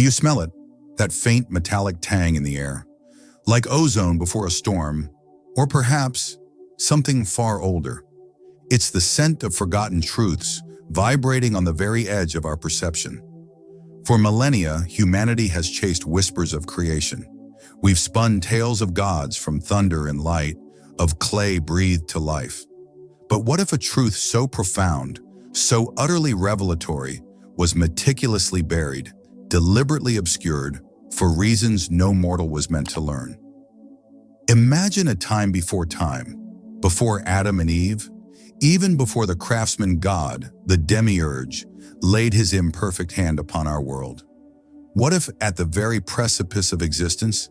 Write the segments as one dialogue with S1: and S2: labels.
S1: you smell it? That faint metallic tang in the air, like ozone before a storm, or perhaps something far older. It's the scent of forgotten truths vibrating on the very edge of our perception. For millennia, humanity has chased whispers of creation. We've spun tales of gods from thunder and light, of clay breathed to life. But what if a truth so profound, so utterly revelatory, was meticulously buried, deliberately obscured, for reasons no mortal was meant to learn? Imagine a time, before Adam and Eve, even before the craftsman god, the Demiurge, laid his imperfect hand upon our world. What if at the very precipice of existence,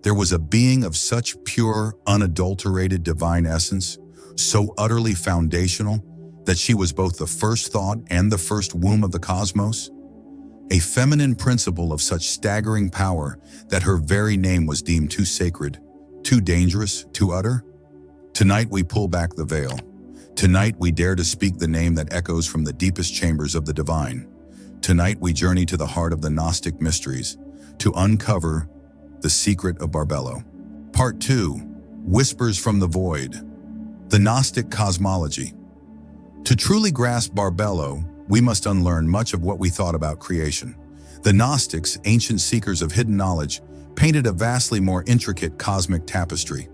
S1: there was a being of such pure, unadulterated divine essence, so utterly foundational, that she was both the first thought and the first womb of the cosmos? A feminine principle of such staggering power that her very name was deemed too sacred, too dangerous to utter? Tonight we pull back the veil. Tonight we dare to speak the name that echoes from the deepest chambers of the divine. Tonight we journey to the heart of the Gnostic mysteries, to uncover the secret of Barbelo. Part 2. Whispers from the Void. The Gnostic Cosmology. To truly grasp Barbelo, we must unlearn much of what we thought about creation. The Gnostics, ancient seekers of hidden knowledge, painted a vastly more intricate cosmic tapestry.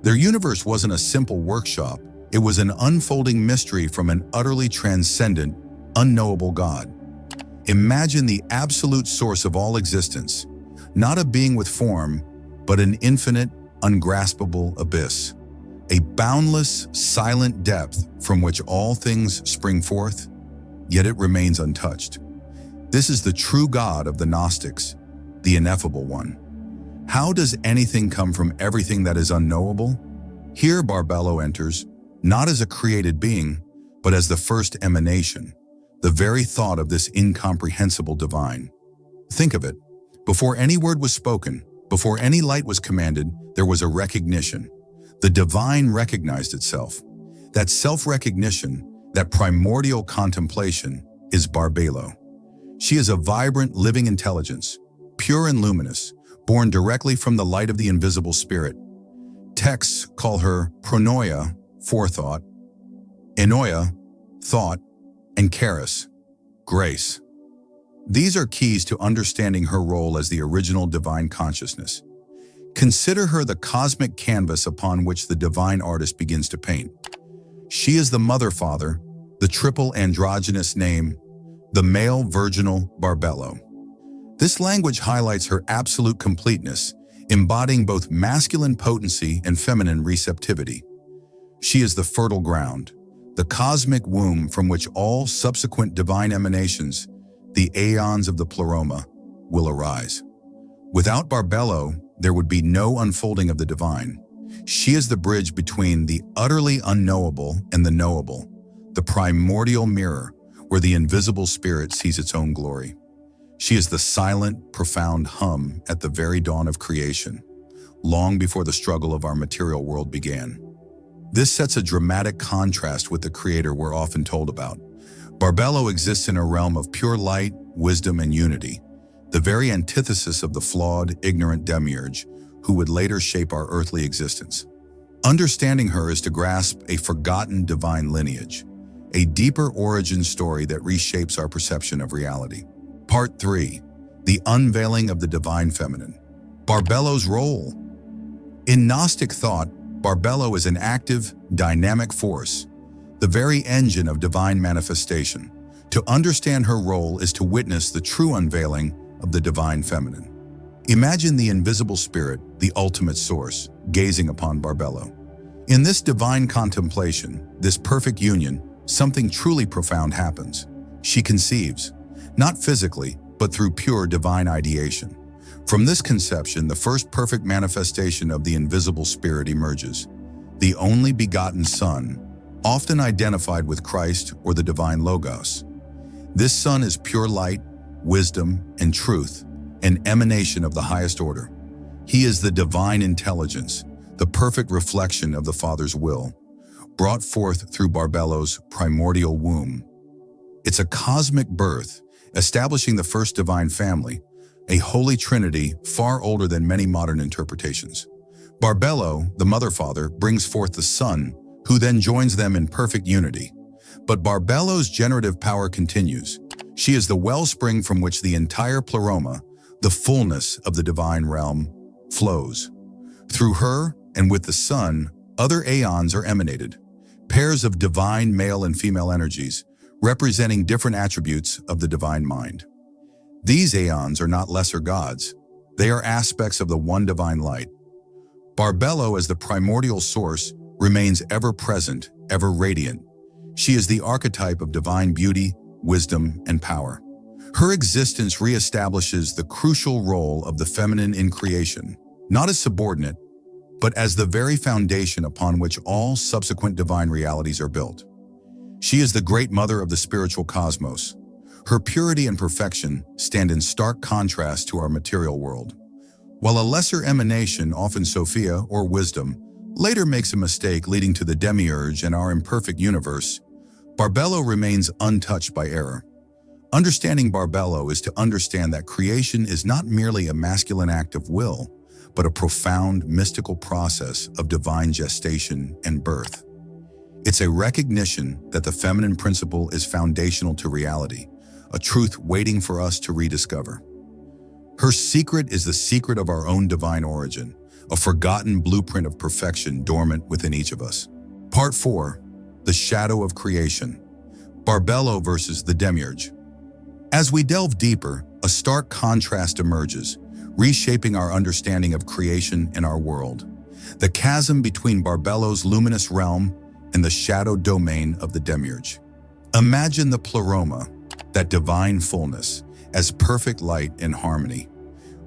S1: Their universe wasn't a simple workshop. It was an unfolding mystery from an utterly transcendent, unknowable God. Imagine the absolute source of all existence, not a being with form, but an infinite, ungraspable abyss. A boundless, silent depth from which all things spring forth, yet it remains untouched. This is the true God of the Gnostics, the ineffable one. How does anything come from everything that is unknowable? Here Barbelo enters, not as a created being, but as the first emanation, the very thought of this incomprehensible divine. Think of it. Before any word was spoken, before any light was commanded, there was a recognition. The divine recognized itself. That self-recognition, that primordial contemplation, is Barbelo. She is a vibrant, living intelligence, pure and luminous, born directly from the light of the invisible spirit. Texts call her pronoia, forethought, enoia, thought, and charis, grace. These are keys to understanding her role as the original divine consciousness. Consider her the cosmic canvas upon which the divine artist begins to paint. She is the mother-father, the triple androgynous name, the male virginal Barbelo. This language highlights her absolute completeness, embodying both masculine potency and feminine receptivity. She is the fertile ground, the cosmic womb from which all subsequent divine emanations, the aeons of the Pleroma, will arise. Without Barbelo, there would be no unfolding of the divine. She is the bridge between the utterly unknowable and the knowable, the primordial mirror where the invisible spirit sees its own glory. She is the silent, profound hum at the very dawn of creation, long before the struggle of our material world began. This sets a dramatic contrast with the creator we're often told about. Barbelo exists in a realm of pure light, wisdom, and unity, the very antithesis of the flawed, ignorant Demiurge, who would later shape our earthly existence. Understanding her is to grasp a forgotten divine lineage, a deeper origin story that reshapes our perception of reality. Part 3. The Unveiling of the Divine Feminine. Barbelo's role. In Gnostic thought, Barbelo is an active, dynamic force, the very engine of divine manifestation. To understand her role is to witness the true unveiling of the divine feminine. Imagine the invisible spirit, the ultimate source, gazing upon Barbelo. In this divine contemplation, this perfect union, something truly profound happens. She conceives, not physically, but through pure divine ideation. From this conception, the first perfect manifestation of the invisible spirit emerges, the only begotten Son, often identified with Christ or the divine Logos. This Son is pure light, wisdom, and truth, an emanation of the highest order. He is the divine intelligence, the perfect reflection of the Father's will, brought forth through Barbelo's primordial womb. It's a cosmic birth, establishing the first divine family, a holy trinity far older than many modern interpretations. Barbelo, the Mother-Father, brings forth the Son, who then joins them in perfect unity. But Barbelo's generative power continues. She is the wellspring from which the entire Pleroma, the fullness of the divine realm, flows. Through her, and with the Son, other aeons are emanated, pairs of divine male and female energies, representing different attributes of the divine mind. These aeons are not lesser gods. They are aspects of the one divine light. Barbelo, as the primordial source, remains ever present, ever radiant. She is the archetype of divine beauty, wisdom, and power. Her existence reestablishes the crucial role of the feminine in creation, not as subordinate, but as the very foundation upon which all subsequent divine realities are built. She is the great mother of the spiritual cosmos. Her purity and perfection stand in stark contrast to our material world. While a lesser emanation, often Sophia or wisdom, later makes a mistake leading to the Demiurge and our imperfect universe, Barbelo remains untouched by error. Understanding Barbelo is to understand that creation is not merely a masculine act of will, but a profound mystical process of divine gestation and birth. It's a recognition that the feminine principle is foundational to reality, a truth waiting for us to rediscover. Her secret is the secret of our own divine origin, a forgotten blueprint of perfection dormant within each of us. Part 4. The Shadow of Creation. Barbelo versus the Demiurge. As we delve deeper, a stark contrast emerges, reshaping our understanding of creation and our world. The chasm between Barbelo's luminous realm and the shadow domain of the Demiurge. Imagine the Pleroma, that divine fullness, as perfect light and harmony.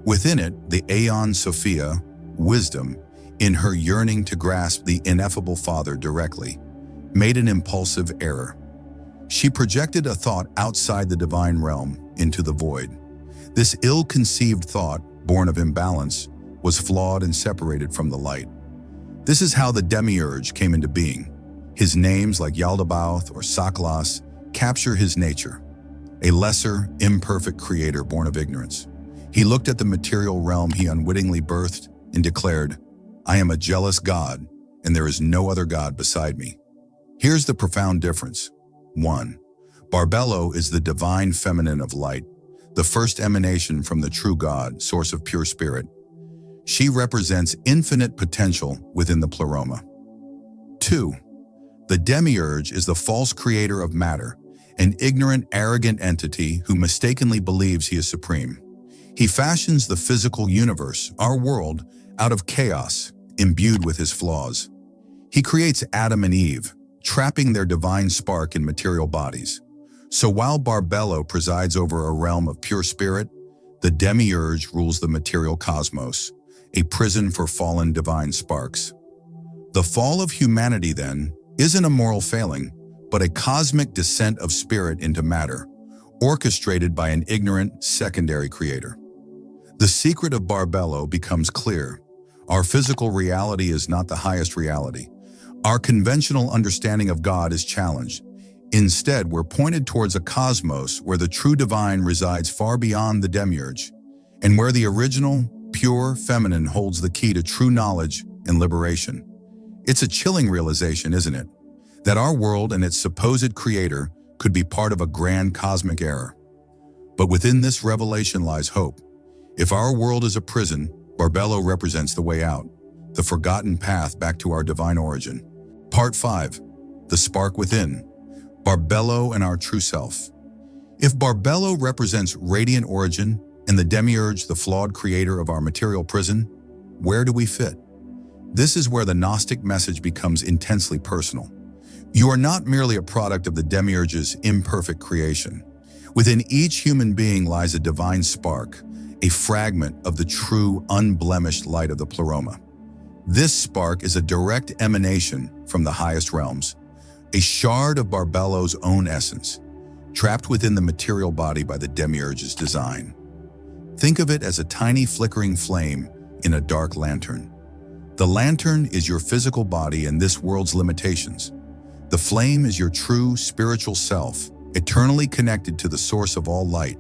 S1: Within it, the aeon Sophia, wisdom, in her yearning to grasp the ineffable Father directly, made an impulsive error. She projected a thought outside the divine realm into the void. This ill-conceived thought, born of imbalance, was flawed and separated from the light. This is how the Demiurge came into being. His names, like Yaldabaoth or Saklas, capture his nature, a lesser, imperfect creator born of ignorance. He looked at the material realm he unwittingly birthed and declared, "I am a jealous God, and there is no other God beside me." Here's the profound difference. 1. Barbelo is the divine feminine of light, the first emanation from the true God, source of pure spirit. She represents infinite potential within the Pleroma. 2. The Demiurge is the false creator of matter, an ignorant, arrogant entity who mistakenly believes he is supreme. He fashions the physical universe, our world, out of chaos, imbued with his flaws. He creates Adam and Eve, trapping their divine spark in material bodies. So while Barbelo presides over a realm of pure spirit, the Demiurge rules the material cosmos, a prison for fallen divine sparks. The fall of humanity, then, isn't a moral failing, but a cosmic descent of spirit into matter, orchestrated by an ignorant, secondary creator. The secret of Barbelo becomes clear. Our physical reality is not the highest reality. Our conventional understanding of God is challenged. Instead, we're pointed towards a cosmos where the true divine resides far beyond the Demiurge, and where the original, pure feminine holds the key to true knowledge and liberation. It's a chilling realization, isn't it? That our world and its supposed creator could be part of a grand cosmic error. But within this revelation lies hope. If our world is a prison, Barbelo represents the way out, the forgotten path back to our divine origin. Part 5. The Spark Within. Barbelo and our true self. If Barbelo represents radiant origin and the Demiurge the flawed creator of our material prison, where do we fit? This is where the Gnostic message becomes intensely personal. You are not merely a product of the Demiurge's imperfect creation. Within each human being lies a divine spark, a fragment of the true, unblemished light of the Pleroma. This spark is a direct emanation from the highest realms, a shard of Barbelo's own essence, trapped within the material body by the Demiurge's design. Think of it as a tiny flickering flame in a dark lantern. The lantern is your physical body and this world's limitations. The flame is your true spiritual self, eternally connected to the source of all light,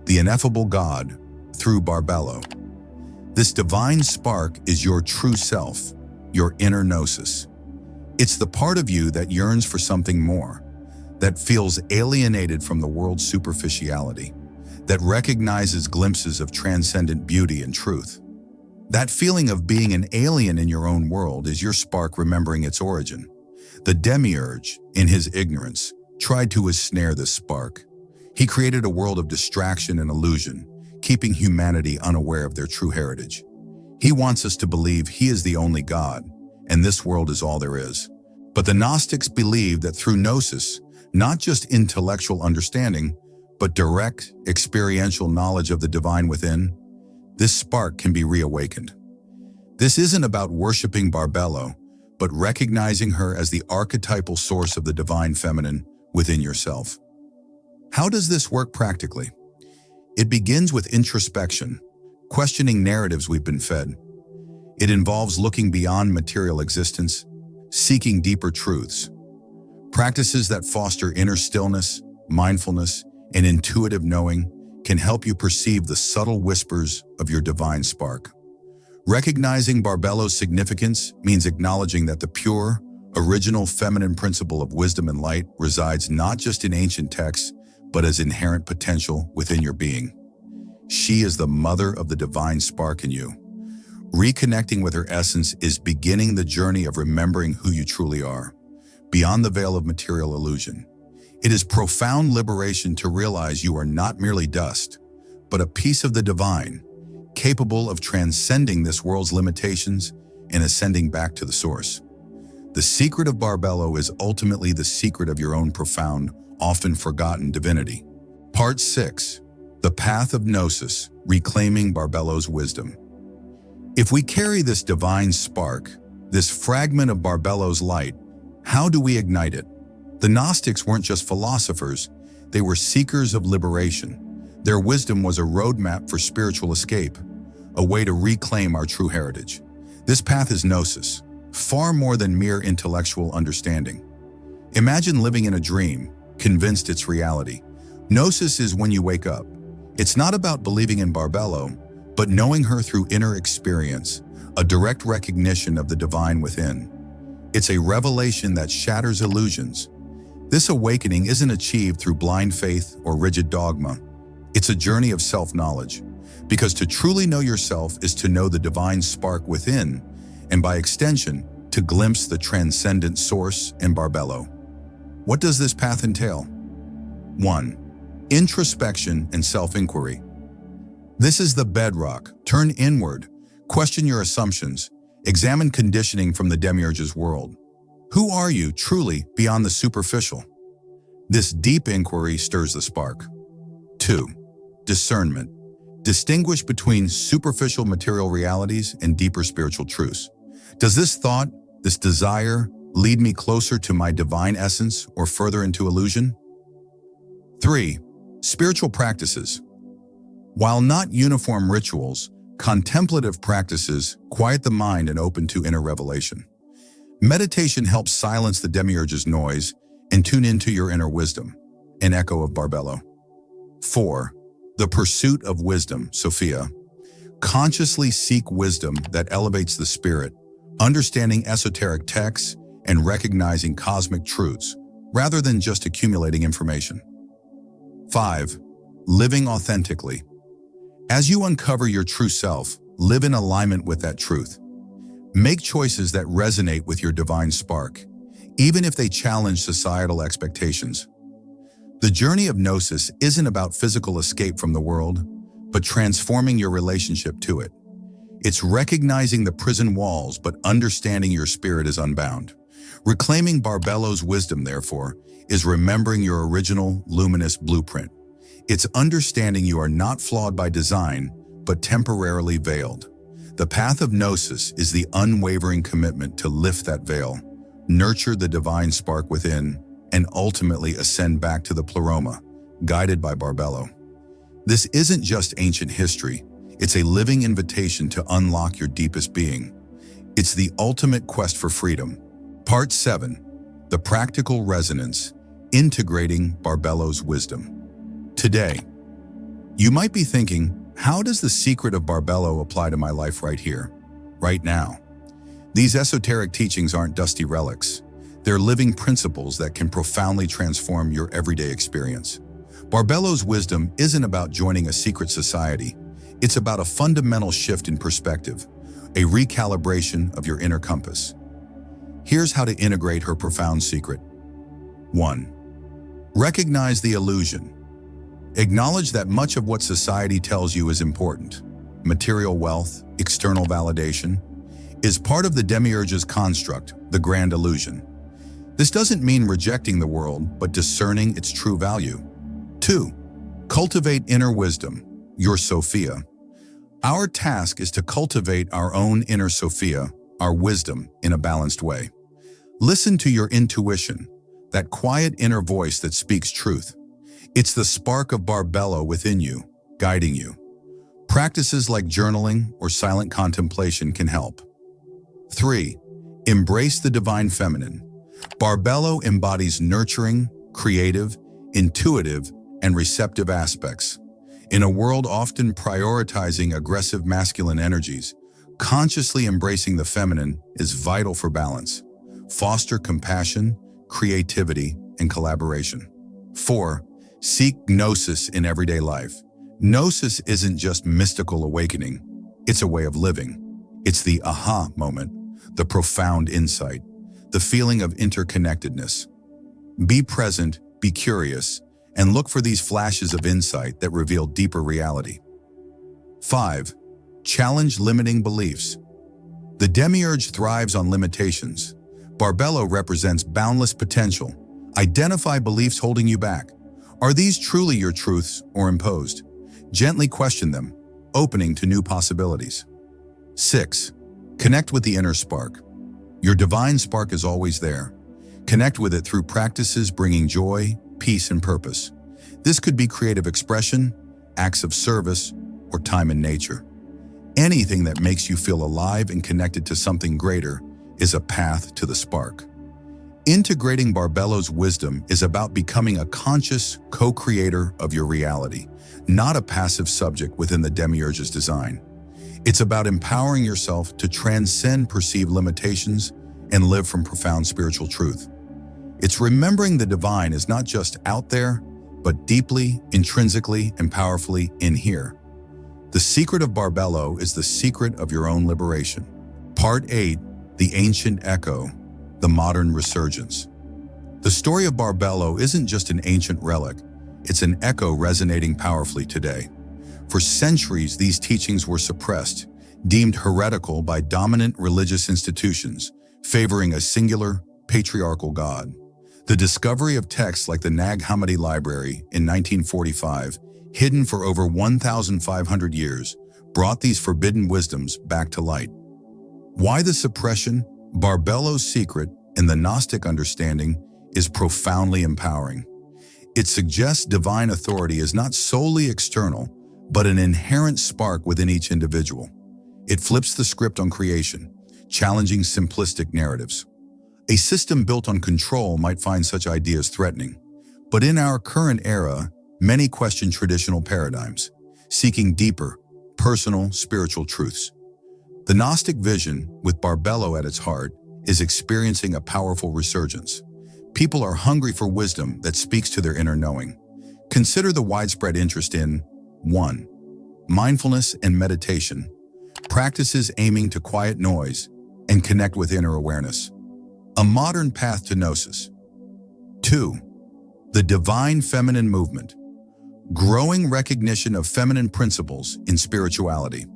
S1: the ineffable God, through Barbelo. This divine spark is your true self, your inner gnosis. It's the part of you that yearns for something more, that feels alienated from the world's superficiality, that recognizes glimpses of transcendent beauty and truth. That feeling of being an alien in your own world is your spark remembering its origin. The Demiurge, in his ignorance, tried to ensnare this spark. He created a world of distraction and illusion, keeping humanity unaware of their true heritage. He wants us to believe he is the only God, and this world is all there is. But the Gnostics believed that through Gnosis, not just intellectual understanding, but direct, experiential knowledge of the divine within, this spark can be reawakened. This isn't about worshiping Barbelo, but recognizing her as the archetypal source of the divine feminine within yourself. How does this work practically? It begins with introspection, questioning narratives we've been fed. It involves looking beyond material existence, seeking deeper truths. Practices that foster inner stillness, mindfulness, and intuitive knowing can help you perceive the subtle whispers of your divine spark. Recognizing Barbelo's significance means acknowledging that the pure, original feminine principle of wisdom and light resides not just in ancient texts, but as inherent potential within your being. She is the mother of the divine spark in you. Reconnecting with her essence is beginning the journey of remembering who you truly are, beyond the veil of material illusion. It is profound liberation to realize you are not merely dust, but a piece of the divine, capable of transcending this world's limitations and ascending back to the source. The secret of Barbelo is ultimately the secret of your own profound, often forgotten divinity. Part 6. The Path of Gnosis, Reclaiming Barbelo's Wisdom. If we carry this divine spark, this fragment of Barbelo's light, how do we ignite it? The Gnostics weren't just philosophers, they were seekers of liberation. Their wisdom was a roadmap for spiritual escape, a way to reclaim our true heritage. This path is Gnosis, far more than mere intellectual understanding. Imagine living in a dream, convinced it's reality. Gnosis is when you wake up. It's not about believing in Barbelo, but knowing her through inner experience, a direct recognition of the divine within. It's a revelation that shatters illusions. This awakening isn't achieved through blind faith or rigid dogma. It's a journey of self-knowledge, because to truly know yourself is to know the divine spark within, and by extension, to glimpse the transcendent source in Barbelo. What does this path entail? 1. Introspection and self-inquiry. This is the bedrock. Turn inward, question your assumptions, examine conditioning from the Demiurge's world. Who are you truly beyond the superficial? This deep inquiry stirs the spark. 2. Discernment. Distinguish between superficial material realities and deeper spiritual truths. Does this thought, this desire, lead me closer to my divine essence or further into illusion? 3. Spiritual practices. While not uniform rituals, contemplative practices quiet the mind and open to inner revelation. Meditation helps silence the Demiurge's noise and tune into your inner wisdom, an echo of Barbelo. 4. The pursuit of wisdom, Sophia. Consciously seek wisdom that elevates the spirit, understanding esoteric texts and recognizing cosmic truths, rather than just accumulating information. 5. Living authentically. As you uncover your true self, live in alignment with that truth. Make choices that resonate with your divine spark, even if they challenge societal expectations. The journey of Gnosis isn't about physical escape from the world, but transforming your relationship to it. It's recognizing the prison walls, but understanding your spirit is unbound. Reclaiming Barbelo's wisdom, therefore, is remembering your original, luminous blueprint. It's understanding you are not flawed by design, but temporarily veiled. The path of Gnosis is the unwavering commitment to lift that veil, nurture the divine spark within, and ultimately ascend back to the Pleroma, guided by Barbelo. This isn't just ancient history, it's a living invitation to unlock your deepest being. It's the ultimate quest for freedom. Part 7. The Practical Resonance, Integrating Barbelo's Wisdom. Today, you might be thinking, how does the secret of Barbelo apply to my life right here, right now? These esoteric teachings aren't dusty relics. They're living principles that can profoundly transform your everyday experience. Barbelo's wisdom isn't about joining a secret society. It's about a fundamental shift in perspective, a recalibration of your inner compass. Here's how to integrate her profound secret. 1. Recognize the illusion. Acknowledge that much of what society tells you is important. Material wealth, external validation, is part of the Demiurge's construct, the grand illusion. This doesn't mean rejecting the world, but discerning its true value. 2. Cultivate inner wisdom, your Sophia. Our task is to cultivate our own inner Sophia, our wisdom, in a balanced way. Listen to your intuition, that quiet inner voice that speaks truth. It's the spark of Barbelo within you, guiding you. Practices like journaling or silent contemplation can help. 3. Embrace the divine feminine. Barbelo embodies nurturing, creative, intuitive, and receptive aspects. In a world often prioritizing aggressive masculine energies, consciously embracing the feminine is vital for balance. Foster compassion, creativity, and collaboration. 4. Seek Gnosis in everyday life. Gnosis isn't just mystical awakening. It's a way of living. It's the aha moment, the profound insight, the feeling of interconnectedness. Be present, be curious, and look for these flashes of insight that reveal deeper reality. 5. Challenge limiting beliefs. The Demiurge thrives on limitations. Barbelo represents boundless potential. Identify beliefs holding you back. Are these truly your truths or imposed? Gently question them, opening to new possibilities. 6. Connect with the inner spark. Your divine spark is always there. Connect with it through practices bringing joy, peace, and purpose. This could be creative expression, acts of service, or time in nature. Anything that makes you feel alive and connected to something greater is a path to the spark. Integrating Barbelo's wisdom is about becoming a conscious co-creator of your reality, not a passive subject within the Demiurge's design. It's about empowering yourself to transcend perceived limitations and live from profound spiritual truth. It's remembering the divine is not just out there, but deeply, intrinsically, and powerfully in here. The secret of Barbelo is the secret of your own liberation. Part 8, The Ancient Echo, the Modern Resurgence. The story of Barbelo isn't just an ancient relic, it's an echo resonating powerfully today. For centuries, these teachings were suppressed, deemed heretical by dominant religious institutions, favoring a singular, patriarchal God. The discovery of texts like the Nag Hammadi Library in 1945, hidden for over 1,500 years, brought these forbidden wisdoms back to light. Why the suppression? Barbelo's secret in the Gnostic understanding is profoundly empowering. It suggests divine authority is not solely external, but an inherent spark within each individual. It flips the script on creation, challenging simplistic narratives. A system built on control might find such ideas threatening, but in our current era, many question traditional paradigms, seeking deeper, personal, spiritual truths. The Gnostic vision, with Barbelo at its heart, is experiencing a powerful resurgence. People are hungry for wisdom that speaks to their inner knowing. Consider the widespread interest in 1. Mindfulness and meditation, practices aiming to quiet noise and connect with inner awareness. A modern path to Gnosis. 2. The divine feminine movement, growing recognition of feminine principles in spirituality.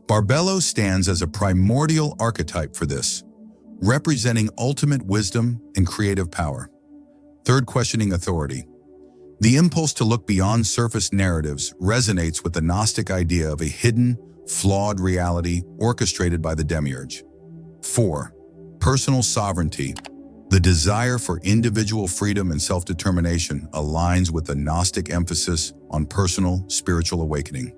S1: Barbelo stands as a primordial archetype for this, representing ultimate wisdom and creative power. 3. Questioning authority. The impulse to look beyond surface narratives resonates with the Gnostic idea of a hidden, flawed reality orchestrated by the Demiurge. 4. Personal sovereignty. The desire for individual freedom and self-determination aligns with the Gnostic emphasis on personal, spiritual awakening.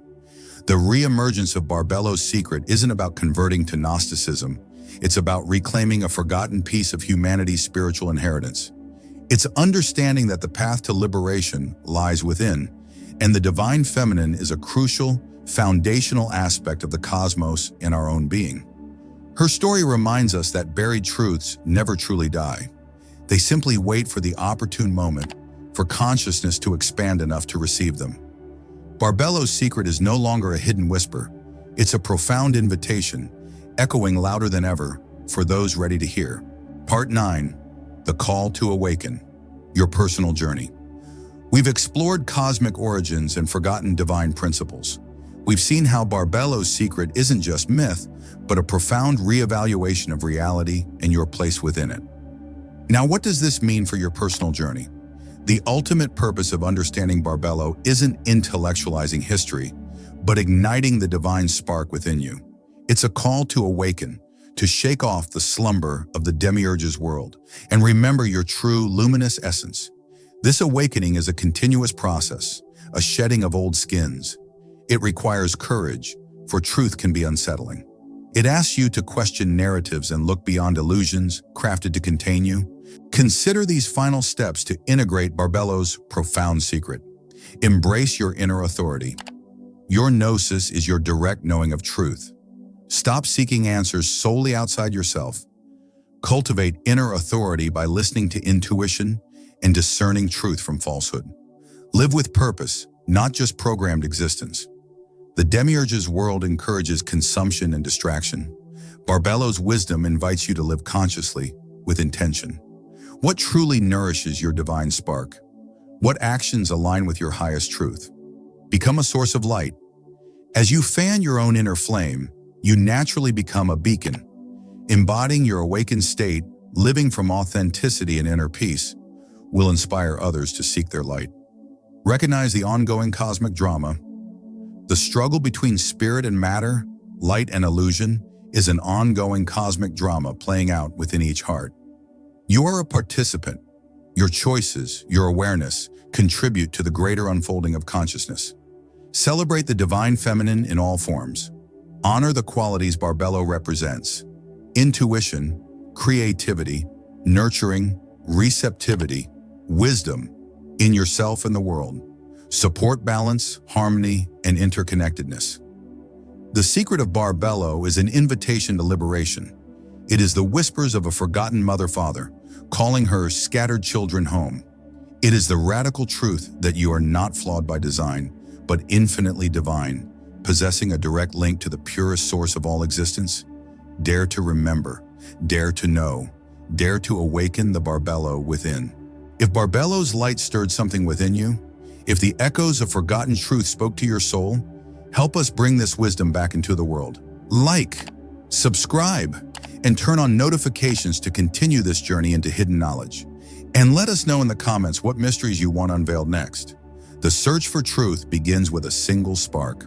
S1: The re-emergence of Barbelo's secret isn't about converting to Gnosticism. It's about reclaiming a forgotten piece of humanity's spiritual inheritance. It's understanding that the path to liberation lies within, and the divine feminine is a crucial, foundational aspect of the cosmos and our own being. Her story reminds us that buried truths never truly die. They simply wait for the opportune moment for consciousness to expand enough to receive them. Barbelo's secret is no longer a hidden whisper. It's a profound invitation, echoing louder than ever for those ready to hear. Part 9. The Call to Awaken. Your Personal Journey. We've explored cosmic origins and forgotten divine principles. We've seen how Barbelo's secret isn't just myth, but a profound reevaluation of reality and your place within it. Now, what does this mean for your personal journey? The ultimate purpose of understanding Barbelo isn't intellectualizing history, but igniting the divine spark within you. It's a call to awaken, to shake off the slumber of the Demiurge's world, and remember your true luminous essence. This awakening is a continuous process, a shedding of old skins. It requires courage, for truth can be unsettling. It asks you to question narratives and look beyond illusions crafted to contain you. Consider these final steps to integrate Barbelo's profound secret. Embrace your inner authority. Your gnosis is your direct knowing of truth. Stop seeking answers solely outside yourself. Cultivate inner authority by listening to intuition and discerning truth from falsehood. Live with purpose, not just programmed existence. The Demiurge's world encourages consumption and distraction. Barbelo's wisdom invites you to live consciously, with intention. What truly nourishes your divine spark? What actions align with your highest truth? Become a source of light. As you fan your own inner flame, you naturally become a beacon. Embodying your awakened state, living from authenticity and inner peace, will inspire others to seek their light. Recognize the ongoing cosmic drama. The struggle between spirit and matter, light and illusion, is an ongoing cosmic drama playing out within each heart. You are a participant. Your choices, your awareness, contribute to the greater unfolding of consciousness. Celebrate the divine feminine in all forms. Honor the qualities Barbelo represents: intuition, creativity, nurturing, receptivity, wisdom in yourself and the world. Support balance, harmony, and interconnectedness. The secret of Barbelo is an invitation to liberation. It is the whispers of a forgotten mother-father, calling her scattered children home. It is the radical truth that you are not flawed by design, but infinitely divine, possessing a direct link to the purest source of all existence. Dare to remember, dare to know, dare to awaken the Barbelo within. If Barbelo's light stirred something within you, if the echoes of forgotten truth spoke to your soul, help us bring this wisdom back into the world. Like, subscribe, and turn on notifications to continue this journey into hidden knowledge. And let us know in the comments what mysteries you want unveiled next. The search for truth begins with a single spark.